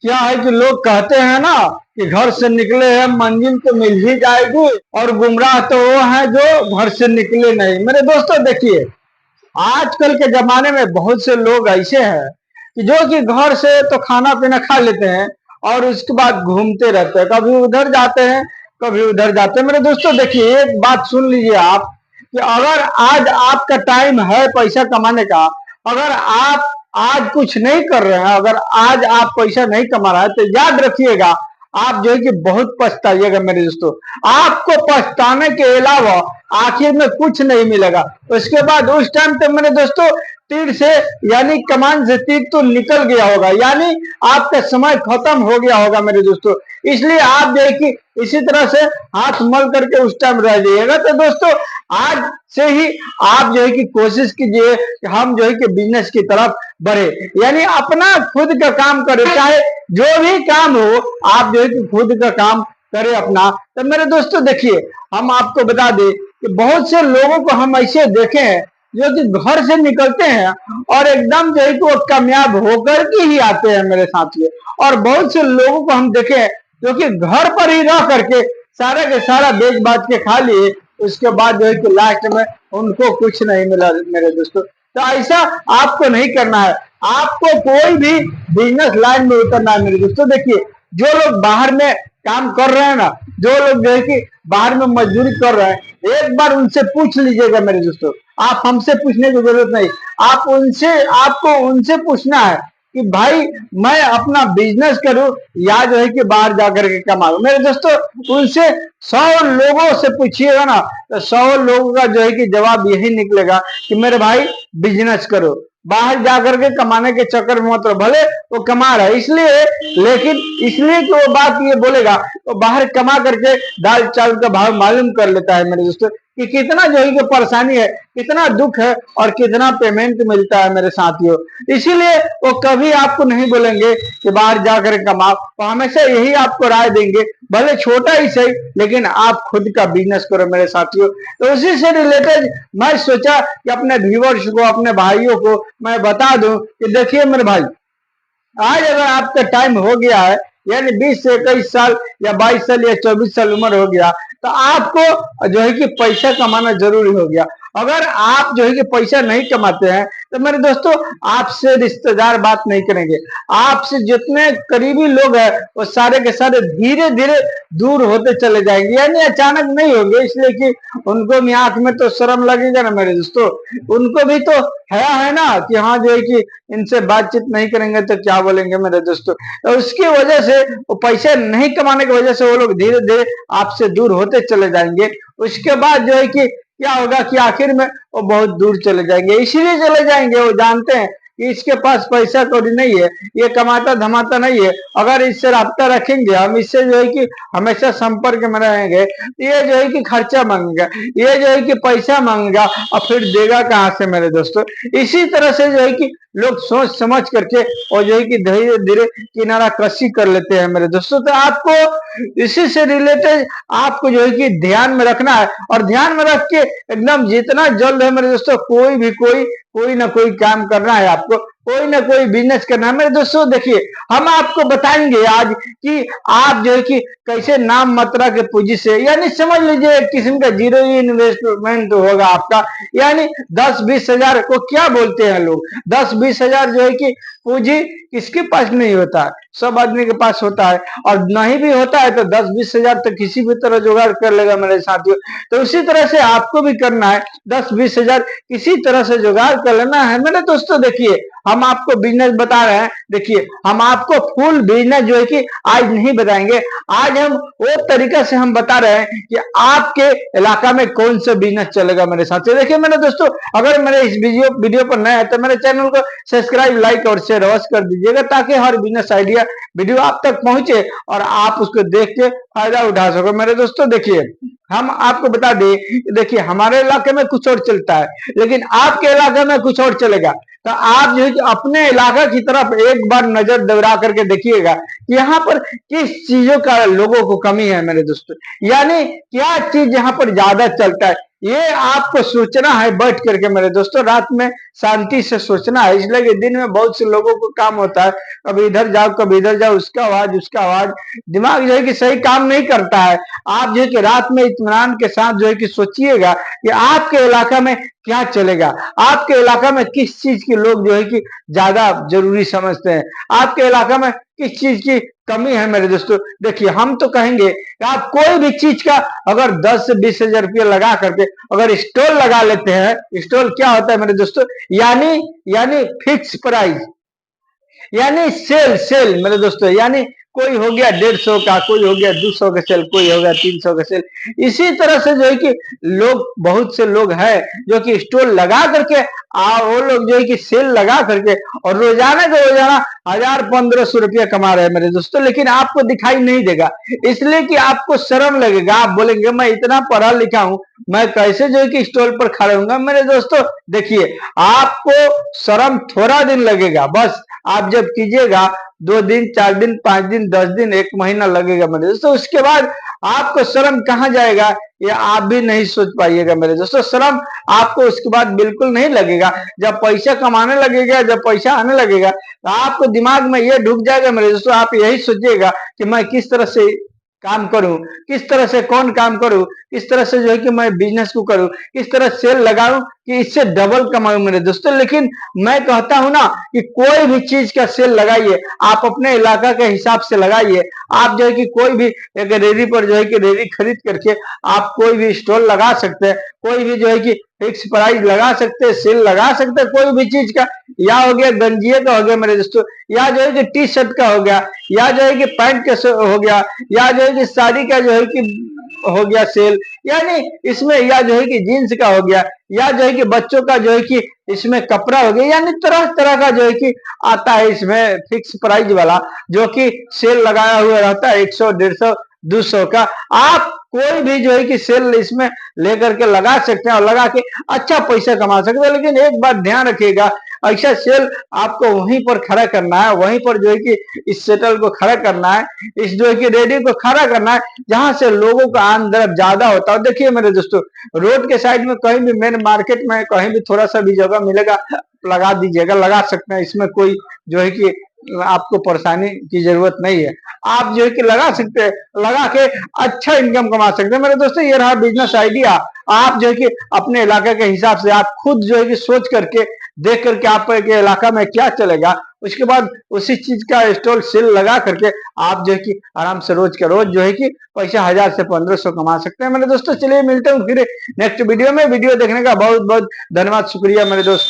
क्या है कि लोग कहते हैं ना कि घर से निकले हैं मंजिल तो मिल ही जाएगी, और गुमराह तो वो हैं जो घर से निकले नहीं। मेरे दोस्तों देखिए, आजकल के जमाने में बहुत से लोग ऐसे हैं कि जो कि घर से तो खाना पीना खा लेते हैं और उसके बाद घूमते रहते हैं, कभी उधर जाते हैं कभी उधर जाते हैं। मेरे दोस्तों देखिए, एक बात सुन लीजिए आप, कि अगर आज आपका टाइम है पैसा कमाने का, अगर आप आज कुछ नहीं कर रहे हैं, अगर आज आप पैसा नहीं कमा रहे हैं, तो याद रखिएगा आप जो है कि बहुत पछताइएगा। मेरे दोस्तों, आपको पछताने के अलावा आखिर में कुछ नहीं मिलेगा। उसके बाद उस टाइम पे मेरे दोस्तों तीर से यानी कमान से तीर तो निकल गया होगा, यानी आपका समय खत्म हो गया होगा मेरे दोस्तों। इसलिए आप जो है कि इसी तरह से हाथ मल करके उस टाइम रह जाइएगा। तो दोस्तों, आज से ही आप जो है कि कोशिश कीजिए कि हम जो है कि बिजनेस की तरफ बढ़े, यानी अपना खुद का काम करें, चाहे जो भी काम हो आप जो है कि खुद का काम करें अपना। तो मेरे दोस्तों देखिए, हम आपको बता दें कि बहुत से लोगों को हम ऐसे देखे हैं जो कि घर से निकलते हैं और एकदम जो है कि वो कामयाब होकर के ही आते हैं मेरे साथियों। और बहुत से लोगों को हम देखे हैं जो कि घर पर ही रह करके सारा के सारा बेच बाच के खा लिए, उसके बाद जो है कि लास्ट में उनको कुछ नहीं मिला मेरे दोस्तों। तो ऐसा आपको नहीं करना है, आपको कोई भी बिजनेस लाइन में उतरना है मेरे दोस्तों। देखिए, जो लोग बाहर में काम कर रहे हैं ना, जो लोग जो है कि बाहर में मजदूरी कर रहे हैं, एक बार उनसे पूछ लीजिएगा मेरे दोस्तों। आप हमसे पूछने की जरूरत नहीं, आप उनसे आपको उनसे पूछना है कि भाई मैं अपना बिजनेस करूं या जो है कि बाहर जाकर के कमाऊं। मेरे दोस्तों, उनसे 100 लोगों से पूछिएगा ना, तो 100 लोगों का जो है कि जवाब यही निकलेगा कि मेरे भाई बिजनेस करो, बाहर जाकर के कमाने के चक्कर में मत रहो। भले वो कमा रहा है इसलिए, लेकिन इसलिए कि वो बात ये बोलेगा तो बाहर कमा करके दाल चावल का भाव मालूम कर लेता है मेरे दोस्तों, कि कितना जो है कि परेशानी है, कितना दुख है और कितना पेमेंट मिलता है मेरे साथियों। इसीलिए वो कभी आपको नहीं बोलेंगे कि बाहर जाकर कमाओ, वो हमेशा यही आपको राय देंगे, भले छोटा ही सही, लेकिन आप खुद का बिजनेस करो मेरे साथियों। तो उसी से रिलेटेड मैं सोचा कि अपने व्यूवर्स को, अपने भाइयों को मैं बता दूं कि देखिए मेरे भाई, आज अगर आपका टाइम हो गया है, यानी 20 से 21 साल या 22 साल या 24 साल उम्र हो गया, तो आपको जो है कि पैसा कमाना जरूरी हो गया। अगर आप जो है कि पैसा नहीं कमाते हैं, तो मेरे दोस्तों आपसे रिश्तेदार बात नहीं करेंगे, आपसे जितने करीबी लोग हैं वो सारे के सारे धीरे धीरे दूर होते चले जाएंगे, यानी अचानक नहीं होंगे, इसलिए कि उनको भी आंख में तो शर्म लगेगा ना मेरे दोस्तों। उनको भी तो है ना कि हाँ जो है कि इनसे बातचीत नहीं करेंगे तो क्या बोलेंगे मेरे दोस्तों। तो उसकी वजह से, वो पैसे नहीं कमाने की वजह से वो लोग धीरे धीरे आपसे दूर होते चले जाएंगे। उसके बाद जो है कि क्या होगा कि आखिर में वो बहुत दूर चले जाएंगे। इसीलिए चले जाएंगे, वो जानते हैं कि इसके पास पैसा कौड़ी नहीं है, ये कमाता धमाता नहीं है, अगर इससे राब्ता रखेंगे, हम इससे जो है कि हमेशा संपर्क में रहेंगे, ये जो है कि खर्चा मांगेगा, ये जो है कि पैसा मांगेगा, और फिर देगा कहां से मेरे दोस्तों। इसी तरह से जो है कि लोग सोच समझ करके और जो है कि धीरे धीरे किनारा कशी कर लेते हैं मेरे दोस्तों। तो आपको इसी से रिलेटेड आपको जो है कि ध्यान में रखना है, और ध्यान में रख के एकदम जितना जल्द है मेरे दोस्तों, कोई ना कोई काम करना है आपको, कोई ना कोई बिजनेस करना है मेरे दोस्तों। देखिए, हम आपको बताएंगे आज कि आप जो है कि कैसे नाम मात्रा के पूंजी से, यानी समझ लीजिए एक किस्म का जीरो इन्वेस्टमेंट होगा आपका, यानी 10-20 हजार को क्या बोलते हैं लोग, 10-20 हजार जो है कि पूंजी किसके पास नहीं होता है, सब आदमी के पास होता है, और नहीं भी होता है तो 10-20 हजार तो किसी भी तरह जुगाड़ कर लेगा मेरे साथियों। तो उसी तरह से आपको भी करना है, 10-20 हजार किसी तरह से जुगाड़ कर लेना है मेरे दोस्तों। देखिए, हम आपको बिजनेस बता रहे हैं, देखिए हम आपको फुल बिजनेस जो है कि आज नहीं बताएंगे, आज हम वो तरीका से हम बता रहे हैं कि आपके इलाका में कौन सा बिजनेस चलेगा मेरे साथ। देखिए मेरे दोस्तों, अगर मेरे इस वीडियो पर नए हैं तो मेरे चैनल को सब्सक्राइब, लाइक और शेयर अवश्य कर दीजिएगा, ताकि हर बिजनेस आइडिया वीडियो आप तक पहुंचे और आप उसको देख के फायदा उठा सको मेरे दोस्तों। देखिए, हम आपको बता दें, देखिए हमारे इलाके में कुछ और चलता है, लेकिन आपके इलाके में कुछ और चलेगा। तो आप जो है कि अपने इलाका की तरफ एक बार नजर दौड़ा करके देखिएगा कि यहाँ पर किस चीजों का लोगों को कमी है मेरे दोस्तों, यानी क्या चीज यहाँ पर ज्यादा चलता है, ये आपको सोचना है बैठ करके मेरे दोस्तों, रात में शांति से सोचना है। इसलिए कि दिन में बहुत से लोगों को काम होता है, कभी इधर जाओ कभी इधर जाओ, उसका आवाज उसका आवाज, दिमाग जो है कि सही काम नहीं करता है। आप जो है कि रात में इत्मीनान के साथ जो है कि सोचिएगा कि आपके इलाका में क्या चलेगा, आपके इलाका में किस चीज के लोग जो है कि ज्यादा जरूरी समझते हैं, आपके इलाका में किस चीज की कमी है मेरे दोस्तों। देखिए हम तो कहेंगे कि आप कोई भी चीज का अगर 10 से 20 हजार रुपया लगा करके अगर स्टॉल लगा लेते हैं, स्टॉल क्या होता है मेरे दोस्तों, यानी फिक्स प्राइस, यानी सेल सेल मेरे दोस्तों, यानी कोई हो गया 150 का, कोई हो गया 200 का सेल, कोई हो गया 300 का सेल। इसी तरह से जो है कि लोग, बहुत से लोग हैं जो कि स्टोर लगा करके वो लोग जो है कि सेल लगा करके और रोजाना के रोजाना 1000-1500 रुपया कमा रहे हैं मेरे दोस्तों, लेकिन आपको दिखाई नहीं देगा। इसलिए कि आपको शर्म लगेगा, आप बोलेंगे मैं इतना पढ़ा लिखा हूं, मैं कैसे जो है कि स्टॉल पर खड़ा हूंगा। मेरे दोस्तों देखिए, आपको शर्म थोड़ा दिन लगेगा, बस आप जब कीजिएगा 2 दिन 4 दिन 5 दिन 10 दिन 1 महीना लगेगा मेरे दोस्तों, उसके बाद आपको शर्म कहाँ जाएगा ये आप भी नहीं सोच पाइएगा मेरे दोस्तों। शर्म आपको उसके बाद बिल्कुल नहीं लगेगा। जब पैसा कमाने लगेगा, जब पैसा आने लगेगा, तो आपको दिमाग में ये ढुक जाएगा मेरे दोस्तों, आप यही सोचिएगा कि मैं किस तरह से काम करूं, किस तरह से कौन काम करूं, किस तरह से जो है कि मैं बिजनेस को करूं, किस तरह सेल लगाऊं कि इससे डबल कमाऊं मेरे दोस्तों। लेकिन मैं कहता हूं ना कि कोई भी चीज का सेल लगाइए, आप अपने इलाका के हिसाब से लगाइए। आप जो है कि कोई भी एक रेडी पर जो है कि रेडी खरीद करके आप कोई भी स्टॉल लगा सकते हैं, कोई भी जो है कि फिक्स प्राइस लगा सकते हैं, सेल लगा सकते हैं कोई भी चीज का, या हो गया गंजिए का हो गया मेरे दोस्तों, या जो है कि टी शर्ट का हो गया, या जो है कि पैंट का हो गया, या जो है कि साड़ी का जो है कि हो गया सेल, यानी इसमें, या जो है कि जीन्स का हो गया, या जो है कि बच्चों का जो है कि इसमें कपड़ा हो गया, यानी तरह तरह का जो है कि आता है इसमें फिक्स प्राइस वाला, जो कि सेल लगाया हुआ रहता है 100 150 200 का। आप कोई भी जो है कि सेल इसमें लेकर के लगा सकते हैं और लगा के अच्छा पैसा कमा सकते हैं। लेकिन एक बात ध्यान रखिएगा, ऐसा सेल आपको वहीं पर खड़ा करना है, वहीं पर जो है कि इस सेटल को खड़ा करना है, इस जो है कि रेडी को खड़ा करना है, जहां से लोगों का आमदरफ ज्यादा होता है। देखिए मेरे दोस्तों, रोड के साइड में कहीं भी, मेन मार्केट में कहीं भी थोड़ा सा भी जगह मिलेगा, लगा दीजिएगा, लगा सकते हैं, इसमें कोई जो है कि आपको परेशानी की जरूरत नहीं है। आप जो है कि लगा सकते हैं, लगा के अच्छा इनकम कमा सकते हैं मेरे दोस्तों। ये रहा बिजनेस आइडिया। आप जो है कि अपने इलाके के हिसाब से आप खुद जो है कि सोच करके देख करके आपके इलाका में क्या चलेगा, उसके बाद उसी चीज का स्टॉल सेल लगा करके आप जो है कि आराम से रोज का रोज जो है कि पैसा 1000 से 1500 कमा सकते हैं मेरे दोस्तों। चलिए मिलते हैं फिर नेक्स्ट वीडियो में। वीडियो देखने का बहुत बहुत धन्यवाद, शुक्रिया मेरे दोस्त।